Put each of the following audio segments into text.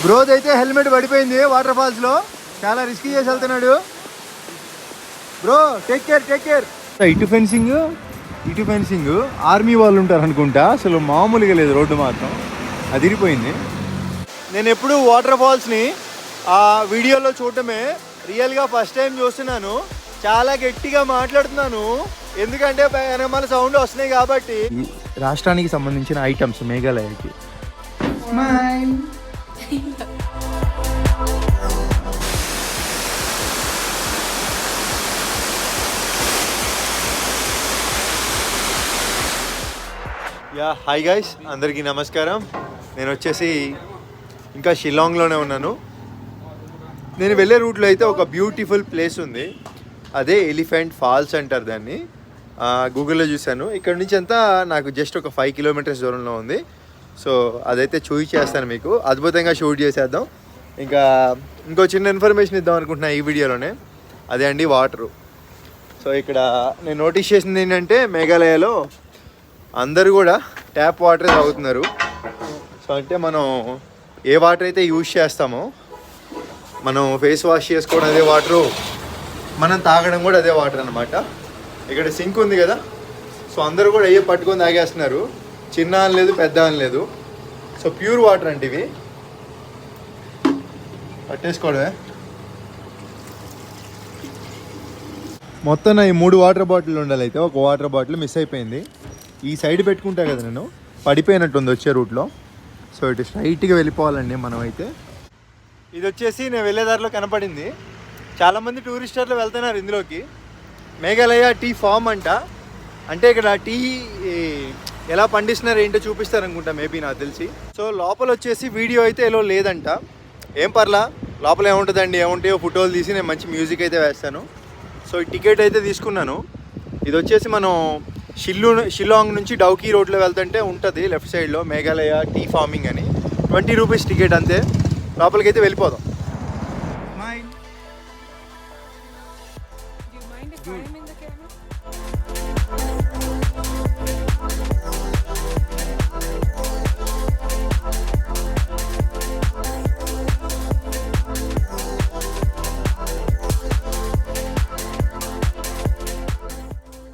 బ్రోద్ అయితే హెల్మెట్ పడిపోయింది వాటర్ ఫాల్స్లో, చాలా రిస్కీ చేసి వెళ్తున్నాడు. Bro take care. ఇటు ఫెన్సింగ్ ఆర్మీ వాళ్ళు ఉంటారు అనుకుంటా, అసలు మామూలుగా లేదు, రోడ్డు మాత్రం అదిరిపోయింది. నేను ఎప్పుడు వాటర్ ఫాల్స్ని ఆ వీడియోలో చూడటమే, రియల్గా ఫస్ట్ టైం చూస్తున్నాను. చాలా గట్టిగా మాట్లాడుతున్నాను ఎందుకంటే వెనకాల సౌండ్ వస్తున్నాయి కాబట్టి. రాష్ట్రానికి సంబంధించిన ఐటమ్స్ మేఘాలయకి. హాయ్ గైస్, అందరికీ నమస్కారం. నేను వచ్చేసి ఇంకా షిల్లాంగ్లోనే ఉన్నాను. నేను వెళ్ళే రూట్లో అయితే ఒక బ్యూటిఫుల్ ప్లేస్ ఉంది, అదే ఎలిఫెంట్ ఫాల్స్ అంటారు దాన్ని. గూగుల్లో చూశాను. ఇక్కడ నుంచి అంతా నాకు జస్ట్ ఒక 5 కిలోమీటర్స్ దూరంలో ఉంది. సో అదైతే చూపించేస్తాను మీకు, అద్భుతంగా షూట్ చేసేద్దాం. ఇంకా ఇంకో చిన్న ఇన్ఫర్మేషన్ ఇద్దాం అనుకుంటున్నా ఈ వీడియోలోనే, అదే అండి వాటరు. సో ఇక్కడ నేను నోటీస్ చేసింది ఏంటంటే, మేఘాలయలో అందరూ కూడా ట్యాప్ వాటరే తాగుతున్నారు. సో అంటే మనం ఏ వాటర్ అయితే యూజ్ చేస్తామో, మనం ఫేస్ వాష్ చేసుకోవడం అదే వాటరు, మనం తాగడం కూడా అదే వాటర్ అనమాట. ఇక్కడ సింక్ ఉంది కదా, సో అందరూ కూడా అయ్యే పట్టుకొని తాగేస్తున్నారు, చిన్న అని లేదు పెద్ద అని లేదు. సో ప్యూర్ వాటర్ అంటే ఇవి పట్టేసుకోవడమే. మొత్తం నా ఈ 3 వాటర్ బాటిల్ ఉండాలి, అయితే ఒక వాటర్ బాటిల్ మిస్ అయిపోయింది. ఈ సైడ్ పెట్టుకుంటా కదా నేను, పడిపోయినట్టుంది వచ్చే రూట్లో. సో ఇటు స్ట్రైట్గా వెళ్ళిపోవాలండి మనం అయితే. ఇది వచ్చేసి నేను వెళ్ళేదారిలో కనపడింది. చాలామంది టూరిస్టర్లు వెళ్తున్నారు ఇందులోకి. మేఘాలయ టీ ఫామ్ అంట, అంటే ఇక్కడ టీ ఎలా పండిస్తున్నారు ఏంటో చూపిస్తారు అనుకుంటా, మేబీ నాకు తెలిసి. సో లోపల వచ్చేసి వీడియో అయితే ఎలా లేదంట, ఏం పర్లా, లోపల ఏముంటుందండి, ఏముంటాయో ఫోటోలు తీసి నేను మంచి మ్యూజిక్ అయితే వేస్తాను. సో ఈ టికెట్ అయితే తీసుకున్నాను. ఇది వచ్చేసి మనం షిల్లాంగ్ నుంచి డౌకీ రోడ్లో వెళ్తుంటే ఉంటుంది లెఫ్ట్ సైడ్లో మేఘాలయ టీ ఫార్మింగ్ అని. 20 రూపీస్ టికెట్ అంతే. లోపలికి అయితే వెళ్ళిపోదాం.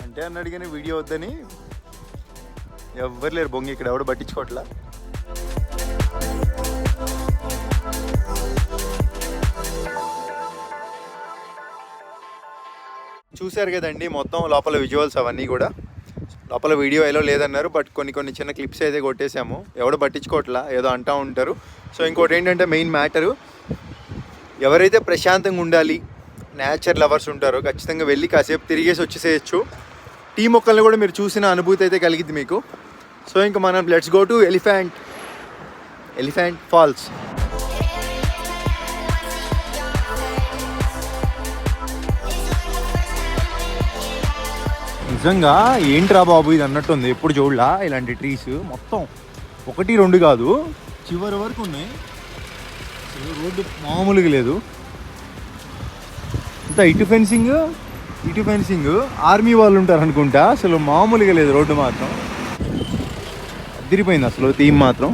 అంటే అని అడిగిన వీడియో వద్దని ఎవ్వరు లేరు బొంగి, ఇక్కడ ఎవడు పట్టించుకోవట్లా. చూశారు కదండి మొత్తం లోపల విజువల్స్ అవన్నీ కూడా. లోపల వీడియో ఎలా లేదన్నారు, బట్ కొన్ని చిన్న క్లిప్స్ అయితే కొట్టేసాము, ఎవడు పట్టించుకోవట్లా, ఏదో అంటూ ఉంటారు. సో ఇంకోటి ఏంటంటే మెయిన్ మ్యాటరు, ఎవరైతే ప్రశాంతంగా ఉండాలి, నేచర్ లవర్స్ ఉంటారో ఖచ్చితంగా వెళ్ళి కాసేపు తిరిగేసి వచ్చేసేయచ్చు. టీ మొక్కల్ని కూడా మీరు చూసిన అనుభూతి అయితే కలిగిద్ది మీకు. సో ఇంకా మనం let's go to elephant falls. నిజంగా ఏంట్రా బాబు ఇది అన్నట్టుంది, ఎప్పుడు చూడలా ఇలాంటి ట్రీస్. మొత్తం 1, 2 కాదు, చివరి వరకు ఉన్నాయి. రోడ్డు మామూలుగా లేదు. ఇంత ఇటు ఫెన్సింగ్ ఆర్మీ వాళ్ళు ఉంటారు అనుకుంటా, అసలు మామూలుగా లేదు, రోడ్డు మాత్రం అదిరిపోయింది. అసలు థీమ్ మాత్రం,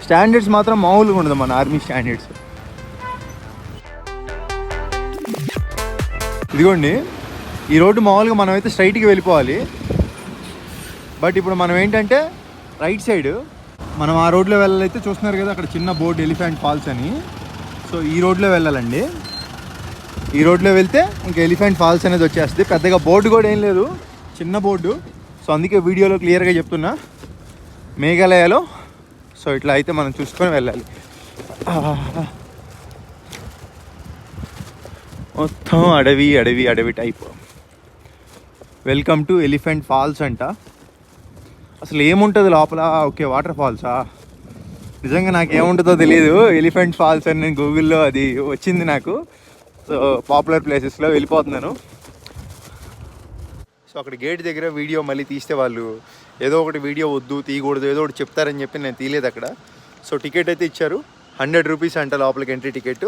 స్టాండర్డ్స్ మాత్రం మామూలుగా ఉండదు, మన ఆర్మీ స్టాండర్డ్స్. ఇదిగోండి ఈ రోడ్డు మామూలుగా మనం అయితే స్ట్రైట్గా వెళ్ళిపోవాలి, బట్ ఇప్పుడు మనం ఏంటంటే రైట్ సైడ్ మనం ఆ రోడ్లో వెళ్ళాలైతే చూస్తున్నారు కదా, అక్కడ చిన్న బోర్డు ఎలిఫెంట్ ఫాల్స్ అని. సో ఈ రోడ్లో వెళ్ళాలండి. ఈ రోడ్లో వెళ్తే ఇంకా ఎలిఫెంట్ ఫాల్స్ అనేది వచ్చేస్తుంది. పెద్దగా బోర్డు కూడా ఏం లేదు, చిన్న బోర్డు. సో అందుకే వీడియోలో క్లియర్గా చెప్తున్నా, మేఘాలయలో. సో ఇట్లా అయితే మనం చూసుకొని వెళ్ళాలి. మొత్తం అడవి type. Welcome to elephant falls అంట. అసలు ఏముంటుంది లోపల? ఓకే, వాటర్ ఫాల్సా? నిజంగా నాకు ఏముంటుందో తెలియదు. ఎలిఫెంట్ ఫాల్స్ అని నేను గూగుల్లో అది వచ్చింది నాకు. సో పాపులర్ ప్లేసెస్లో వెళ్ళిపోతున్నాను. సో అక్కడ గేట్ దగ్గర వీడియో మళ్ళీ తీస్తే వాళ్ళు ఏదో ఒకటి వీడియో వద్దు తీయకూడదు ఏదో ఒకటి చెప్తారని చెప్పి నేను తీయలేదు అక్కడ. సో టికెట్ అయితే ఇచ్చారు, 100 రూపీస్ అంట లోపలికి ఎంట్రీ టికెట్.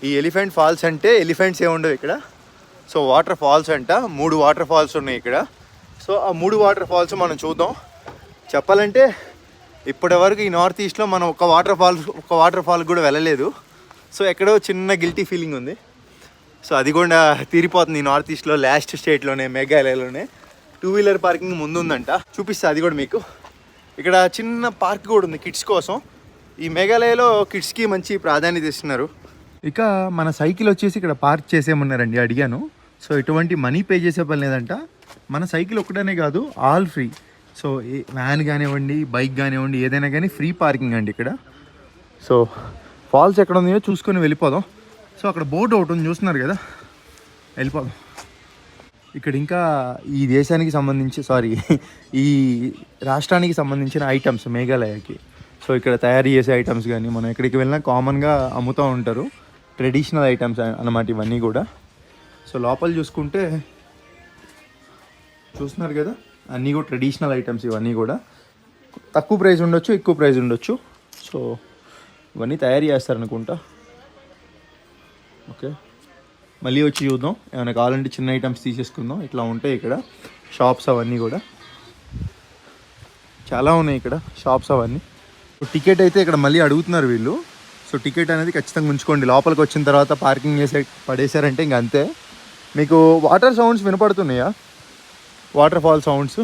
ఈ ఎలిఫెంట్ ఫాల్స్ అంటే ఎలిఫెంట్స్ ఏముండవు ఇక్కడ. సో వాటర్ ఫాల్స్ అంట, 3 వాటర్ ఫాల్స్ ఉన్నాయి ఇక్కడ. సో ఆ 3 వాటర్ ఫాల్స్ మనం చూద్దాం. చెప్పాలంటే ఇప్పటివరకు ఈ నార్త్ ఈస్ట్లో మనం ఒక వాటర్ ఫాల్ కూడా వెళ్ళలేదు. సో ఎక్కడో చిన్న గిల్టీ ఫీలింగ్ ఉంది. సో అది కూడా తీరిపోతుంది ఈ నార్త్ ఈస్ట్లో లాస్ట్ స్టేట్లోనే, మేఘాలయలోనే. 2 వీలర్ పార్కింగ్ ముందు ఉందంట, చూపిస్తా అది కూడా మీకు. ఇక్కడ చిన్న పార్క్ కూడా ఉంది కిడ్స్ కోసం. ఈ మేఘాలయలో కిడ్స్కి మంచి ప్రాధాన్యత ఇస్తున్నారు. ఇక మన సైకిల్ వచ్చేసి ఇక్కడ పార్క్ చేసేయమన్నారండి, అడిగాను. సో ఎటువంటి మనీ పే చేసే పని లేదంట. మన సైకిల్ ఒక్కటనే కాదు, ఆల్ ఫ్రీ. సో వ్యాన్ కానివ్వండి, బైక్ కానివ్వండి, ఏదైనా కానీ ఫ్రీ పార్కింగ్ అండి ఇక్కడ. సో ఫాల్స్ ఎక్కడ ఉన్నాయో చూసుకొని వెళ్ళిపోదాం. సో అక్కడ బోట్ ఒకటి ఉంది చూస్తున్నారు కదా, వెళ్ళిపోదాం. ఇక్కడ ఇంకా ఈ దేశానికి సంబంధించి ఈ రాష్ట్రానికి సంబంధించిన ఐటమ్స్ మేఘాలయకి. సో ఇక్కడ తయారు చేసే ఐటమ్స్ కానీ మనం ఎక్కడికి వెళ్ళినా కామన్గా అమ్ముతూ ఉంటారు. ట్రెడిషనల్ ఐటమ్స్ అన్నమాట ఇవన్నీ కూడా. సో లోపల చూసుకుంటే చూస్తున్నారు కదా, అన్నీ కూడా ట్రెడిషనల్ ఐటమ్స్. ఇవన్నీ కూడా తక్కువ ప్రైస్ ఉండొచ్చు, ఎక్కువ ప్రైస్ ఉండొచ్చు. సో ఇవన్నీ తయారు చేస్తారనుకుంటా. ఓకే, మళ్ళీ వచ్చి చూద్దాం. ఏమైనా కావాలంటే చిన్న ఐటమ్స్ తీసేసుకుందాం. ఇట్లా ఉంటాయి ఇక్కడ షాప్స్, అవన్నీ కూడా చాలా ఉన్నాయి ఇక్కడ షాప్స్ అవన్నీ. టికెట్ అయితే ఇక్కడ మళ్ళీ అడుగుతున్నారు వీళ్ళు. సో టికెట్ అనేది ఖచ్చితంగా ఉంచుకోండి. లోపలికి వచ్చిన తర్వాత పార్కింగ్ చేసే పడేశారంటే ఇంక అంతే. మీకు వాటర్ సౌండ్స్ వినపడుతున్నాయా, వాటర్ ఫాల్ సౌండ్స్.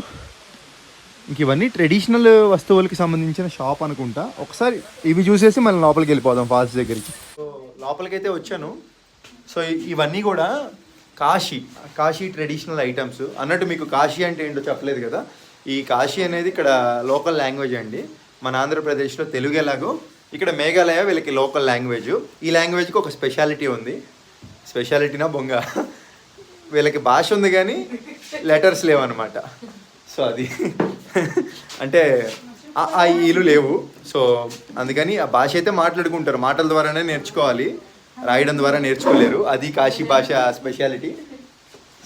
ఇంక ఇవన్నీ ట్రెడిషనల్ వస్తువులకి సంబంధించిన షాప్ అనుకుంటా. ఒకసారి ఇవి చూసేసి మళ్ళీ లోపలికి వెళ్ళిపోదాం ఫాల్స్ దగ్గరికి. సో లోపలికైతే వచ్చాను. సో ఇవన్నీ కూడా కాశీ ట్రెడిషనల్ ఐటమ్స్ అన్నట్టు. మీకు కాశీ అంటే ఏంటో చెప్పలేదు కదా. ఈ కాశీ అనేది ఇక్కడ లోకల్ లాంగ్వేజ్ అండి. మన ఆంధ్రప్రదేశ్లో తెలుగు ఎలాగో ఇక్కడ మేఘాలయ వీళ్ళకి లోకల్ లాంగ్వేజ్. ఈ లాంగ్వేజ్కి ఒక స్పెషాలిటీ ఉంది. స్పెషాలిటీనా బొంగ, వీళ్ళకి భాష ఉంది కానీ లెటర్స్ లేవన్నమాట. సో అది అంటే ఆ ఈలు లేవు. సో అందుకని ఆ భాష అయితే మాట్లాడుకుంటారు, మాటల ద్వారానే నేర్చుకోవాలి, రాయడం ద్వారా నేర్చుకోలేరు. అది కాశీ భాష స్పెషాలిటీ.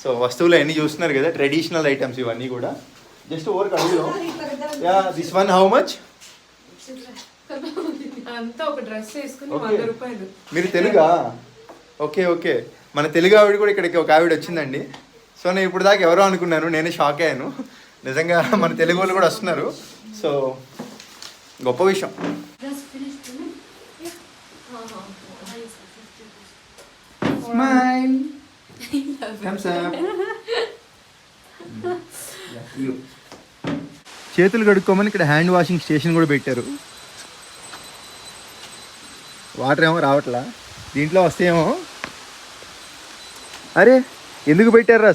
సో వస్తువులు అన్నీ చూస్తున్నారు కదా, ట్రెడిషనల్ ఐటమ్స్ ఇవన్నీ కూడా. జస్ట్ ఓవర్ అడుగుదాం. Yeah, this one how much? మీరు తెలుగా? Okay okay. మన తెలుగు ఆవిడ కూడా ఇక్కడికి ఒక ఆవిడ వచ్చిందండి. సో నేను ఇప్పుడు దాకా ఎవరో అనుకున్నాను, నేనే షాక్ అయ్యాను. నిజంగా మన తెలుగు వాళ్ళు కూడా వస్తున్నారు. సో గొప్ప విషయం. చేతులు కడుక్కోమని ఇక్కడ హ్యాండ్ వాషింగ్ స్టేషన్ కూడా పెట్టారు. వాటర్ ఏమో రావట్లా, దీంట్లో వస్తేమో. అరే ఎందుకు పెట్టారా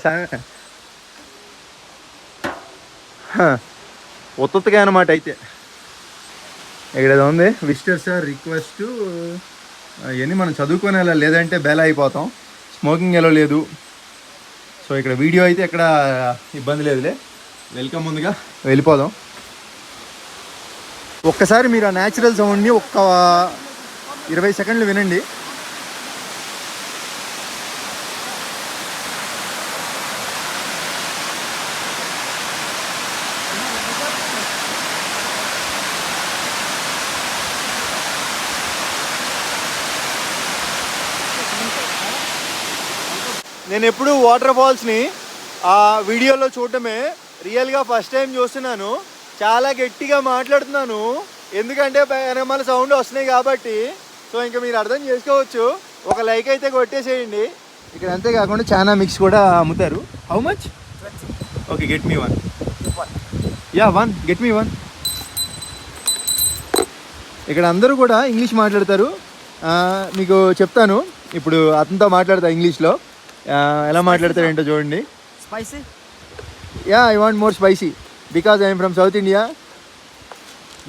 ఒత్తగా అనమాట. అయితే ఇక్కడ ఏదో ఉంది, విజిటర్స్ రిక్వెస్ట్. ఇవన్నీ మనం చదువుకొని వెళ్ళాలి, లేదంటే బేలా అయిపోతాం. స్మోకింగ్ ఎలా లేదు. సో ఇక్కడ వీడియో అయితే ఎక్కడ ఇబ్బంది లేదులే. వెల్కమ్. ముందుగా వెళ్ళిపోదాం. ఒక్కసారి మీరు ఆ న్యాచురల్ సౌండ్ని ఒక్క 20 సెకండ్లు వినండి. నేను ఎప్పుడు వాటర్ ఫాల్స్ని ఆ వీడియోలో చూడటమే, రియల్గా ఫస్ట్ టైం చూస్తున్నాను. చాలా గట్టిగా మాట్లాడుతున్నాను ఎందుకంటే వెనకమాల సౌండ్ వస్తున్నాయి కాబట్టి. సో ఇంకా మీరు అర్థం చేసుకోవచ్చు. ఒక లైక్ అయితే కొట్టేసేయండి. ఇక్కడ అంతేకాకుండా చాలా మిక్స్ కూడా అమ్ముతారు. How much? Okay, get me one. Yeah, one, get me one. ఇక్కడ అందరూ కూడా ఇంగ్లీష్ మాట్లాడతారు. మీకు చెప్తాను ఇప్పుడు, అతనితో మాట్లాడతా ఇంగ్లీష్లో. ఎలా మాట్లాడతారు ఏంటో చూడండి. Spicy? Yeah, I want more spicy because I'm from South India.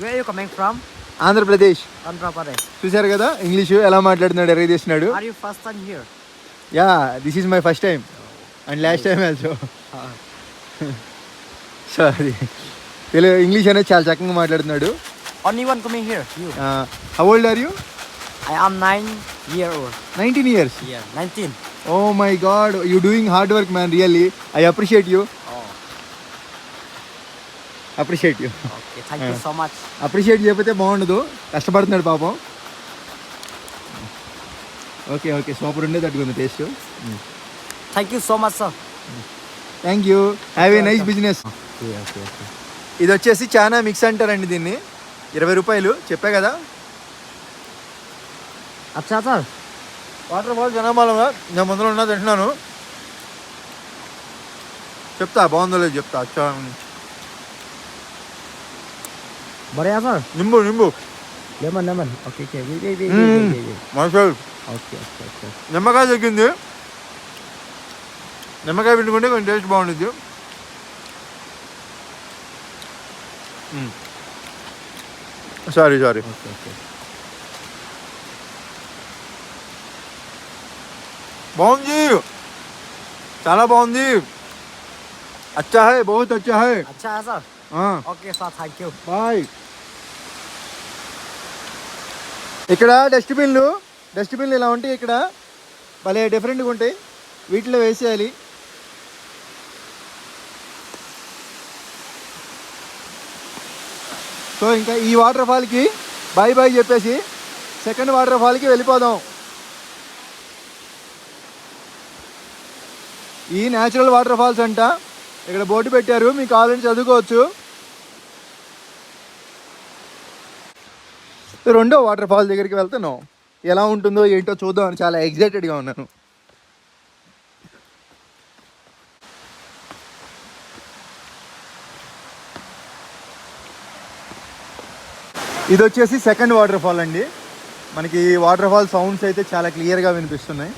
Where you coming from? Andhra Pradesh. Andhra Pradesh. చూసారు కదా ఇంగ్లీషు ఎలా మాట్లాడుతున్నాడు, ఎర్ర చేస్తున్నాడు. Are you first time here? Yeah, this is my first time and last time also. Sorry, Telugu English అనేది చాలా చక్కగా మాట్లాడుతున్నాడు. Only one coming here. How old are you? I am 9 years old. 19 years? Yeah, 19. Oh my God, you doing hard work, man. Really, I appreciate you. Oh. Appreciate you. Okay, thank you so much. Appreciate చేయకపోతే బాగుండదు, కష్టపడుతున్నాడు పాపం. Okay okay, super ఉండేది అట్టుకుంది taste. Thank you so much, sir. Thank you. Have a nice business. Okay. ఇది వచ్చేసి చాలా mix అంటారండి దీన్ని. 20 రూపాయలు చెప్పా కదా. अच्छा सर. వాటర్ ఫాల్ జనాభాలో నేను ముందులో ఉన్నా తింటున్నాను. చెప్తా బాగుందో లేదు చెప్తా. అచ్చా बढ़िया सर. నింబు నింబు लेमन. ओके. మసాలా ओके. నిమ్మకాయ తగ్గింది. నిమ్మకాయ పిండుకుంటే కొంచెం టేస్ట్ బాగుంటుంది. సారీ బాగుంది, చాలా బాగుంది. అచ్చా హై, బహుత్ అచ్చా హై. अच्छा है sir. Okay sir, thank you. Bye. ఇక్కడ డస్ట్బిన్లు ఇలా ఉంటాయి. ఇక్కడ భలే డిఫరెంట్గా ఉంటాయి. వీటిలో వేసేయాలి. సో ఇంకా ఈ వాటర్ ఫాల్కి బాయ్ చెప్పేసి సెకండ్ వాటర్ ఫాల్కి వెళ్ళిపోదాం. ఈ న్యాచురల్ వాటర్ ఫాల్స్ అంట. ఇక్కడ బోర్డు పెట్టారు, మీకు కావాలంటే చదువుకోవచ్చు. రెండో వాటర్ ఫాల్ దగ్గరికి వెళ్తున్నాం. ఎలా ఉంటుందో ఏంటో చూద్దామని చాలా ఎగ్జైటెడ్గా ఉన్నాను. ఇది వచ్చేసి సెకండ్ వాటర్ ఫాల్ అండి. మనకి వాటర్ ఫాల్ సౌండ్స్ అయితే చాలా క్లియర్గా వినిపిస్తున్నాయి.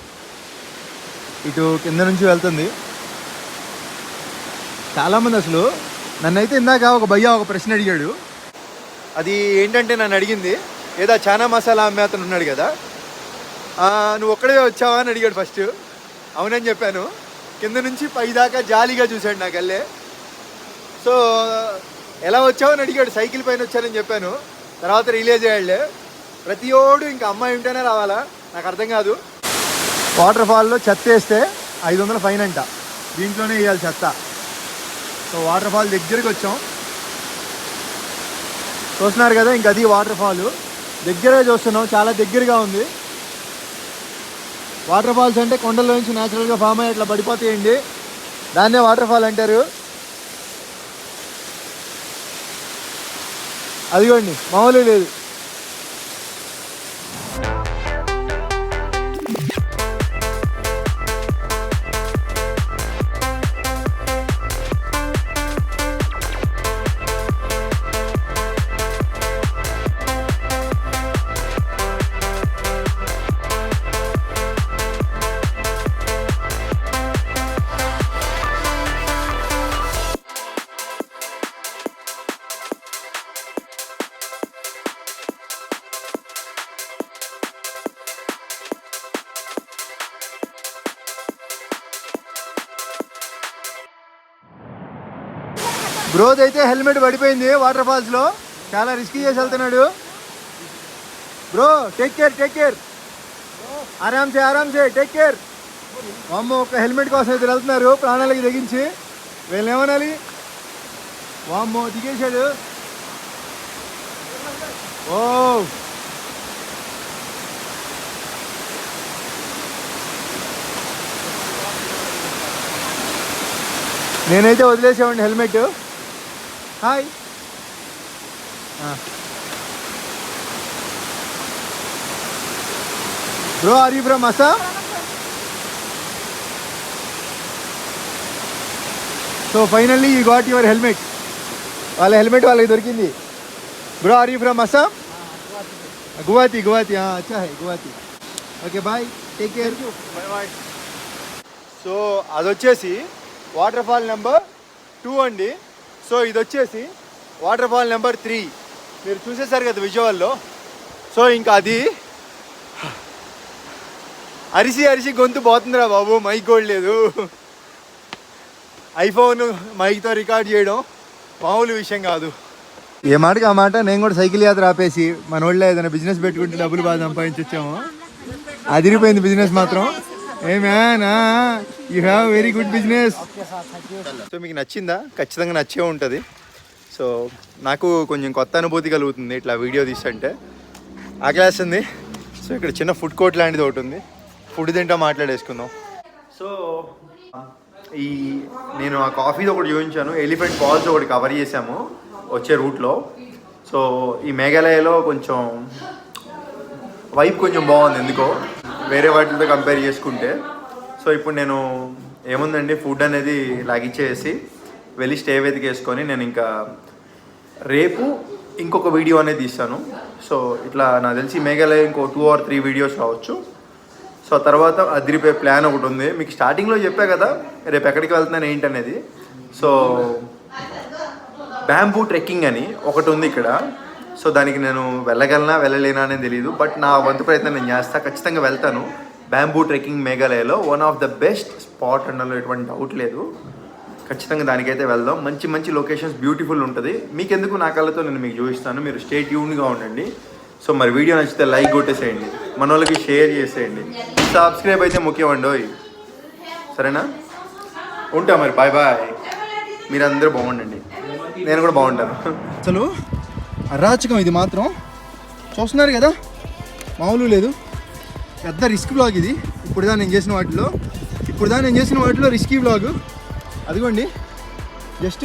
ఇటు కింద నుంచి వెళ్తుంది. చాలామంది అసలు నన్నైతే ఇందాక ఒక భయ్య ఒక ప్రశ్న అడిగాడు. అది ఏంటంటే నన్ను అడిగింది, ఏదా చానా మసాలా అమ్మే అతను ఉన్నాడు కదా, నువ్వు ఒక్కడే వచ్చావా అని అడిగాడు ఫస్ట్. అవునని చెప్పాను. కింద నుంచి పై దాకా జాలీగా చూశాడు నాకు వెళ్ళే. సో ఎలా వచ్చావు అని అడిగాడు. సైకిల్ పైన వచ్చానని చెప్పాను. తర్వాత రిలీజ్ అయ్యాడులే. ప్రతి ఓడు ఇంకా అమ్మాయి ఉంటేనే రావాలా, నాకు అర్థం కాదు. వాటర్ ఫాల్లో చెత్త వేస్తే 500 ఫైన్ అంట. దీంట్లోనే వేయాలి చెత్త. సో వాటర్ ఫాల్ దగ్గరికి వచ్చాం. చూస్తున్నారు కదా, ఇంక అది వాటర్ ఫాల్ దగ్గరే చూస్తున్నాం. చాలా దగ్గరగా ఉంది. వాటర్ ఫాల్స్ అంటే కొండల నుంచి న్యాచురల్గా ఫామ్ అయ్యి ఇట్లా పడిపోతాయండి. దాన్నే వాటర్ ఫాల్ అంటారు. అదిగోండి, మామూలు లేదు. బ్రోద్ అయితే హెల్మెట్ పడిపోయింది వాటర్ ఫాల్స్లో. చాలా రిస్కీ చేసి వెళ్తున్నాడు. Bro take care. ఆరామ్సే టేక్ కేర్. వామ్మో, ఒక హెల్మెట్ కోసం అయితే వెళ్తున్నారు ప్రాణాలకి తెగించి. వీళ్ళని ఏమనాలి? వామ్మో దిగేశాడు. ఓ నేనైతే వదిలేసేవాడిని helmet. Hi. Bro are you from Assam? So finally you got your helmet. వాళ్ళ హెల్మెట్ వాళ్ళకి దొరికింది. Bro are you from Assam? Guwahati. అచ్చా హై Guwahati. Okay bye, take care. Bye. So అది వచ్చేసి వాటర్ ఫాల్ నెంబర్ 2 అండి. సో ఇది వచ్చేసి వాటర్ ఫాల్ నెంబర్ 3. మీరు చూసేసారు కదా విజువల్లో. సో ఇంకా అది అరిసి గొంతు పోతుందిరా బాబు. మైక్ కూడా లేదు. ఐఫోన్ మైక్తో రికార్డ్ చేయడం మామూలు విషయం కాదు. ఏ మాటకి ఆ మాట. నేను కూడా సైకిల్ యాత్ర ఆపేసి మన వాళ్ళు ఏదైనా బిజినెస్ పెట్టుకుంటే డబ్బులు బాగా సంపాదించొచ్చాము. అదిరిపోయింది బిజినెస్ మాత్రం. ఏ man, you have very good business. So మీకు నచ్చిందా? ఖచ్చితంగా నచ్చే ఉంటుంది. సో నాకు కొంచెం కొత్త అనుభూతి కలుగుతుంది ఇట్లా వీడియో తీస్తుంటే. ఆకలేస్తుంది. సో ఇక్కడ చిన్న ఫుడ్ కోర్ట్ లాంటిది ఒకటి ఉంది. ఫుడ్ తింటా మాట్లాడేసుకుందాం. సో నేను ఆ కాఫీది ఒకటి చూపించాను. ఎలిఫెంట్ ఫాల్స్ ఒకటి కవర్ చేసాము వచ్చే రూట్లో. సో ఈ మేఘాలయలో కొంచెం వైబ్ కొంచెం బాగుంది ఎందుకో వేరే వాటితో కంపేర్ చేసుకుంటే. సో ఇప్పుడు నేను ఏముందండి ఫుడ్ అనేది లాగిచ్చేసి వెళ్ళి స్టే వెతికేసుకొని నేను ఇంకా రేపు ఇంకొక వీడియో అనేది తీస్తాను. సో ఇట్లా నాకు తెలిసి మేఘాలయ ఇంకో 2 or 3 వీడియోస్ రావచ్చు. సో తర్వాత అదిరిపోయే ప్లాన్ ఒకటి ఉంది. మీకు స్టార్టింగ్లో చెప్పా కదా రేపు ఎక్కడికి వెళ్తున్నాను ఏంటనేది. సో బ్యాంబూ ట్రెక్కింగ్ అని ఒకటి ఉంది ఇక్కడ. సో దానికి నేను వెళ్ళలేనా అనేది తెలియదు. బట్ నా వంతు ప్రయత్నం నేను చేస్తాను, ఖచ్చితంగా వెళ్తాను. బ్యాంబూ ట్రెక్కింగ్ మేఘాలయలో one of the best spot అనలో ఎటువంటి డౌట్ లేదు. ఖచ్చితంగా దానికైతే వెళ్దాం. మంచి మంచి లొకేషన్స్, బ్యూటిఫుల్ ఉంటుంది. మీకెందుకు నా కళ్ళతో నేను మీకు చూపిస్తాను. మీరు స్టే ట్యూన్గా ఉండండి. సో మరి వీడియో నచ్చితే లైక్ కొట్టేసేయండి, మన వాళ్ళకి షేర్ చేసేయండి, సబ్స్క్రైబ్ అయితే ముఖ్యం అండి. సరేనా? ఉంటా మరి, బాయ్ బాయ్. మీరందరూ బాగుండండి, నేను కూడా బాగుంటాను. అసలు అరాచకం ఇది మాత్రం. చూస్తున్నారు కదా, మామూలు లేదు. పెద్ద రిస్క్ బ్లాగ్ ఇది. ఇప్పుడు నేను చేసిన వాటిలో రిస్కీ బ్లాగ్. అదిగోండి జస్ట్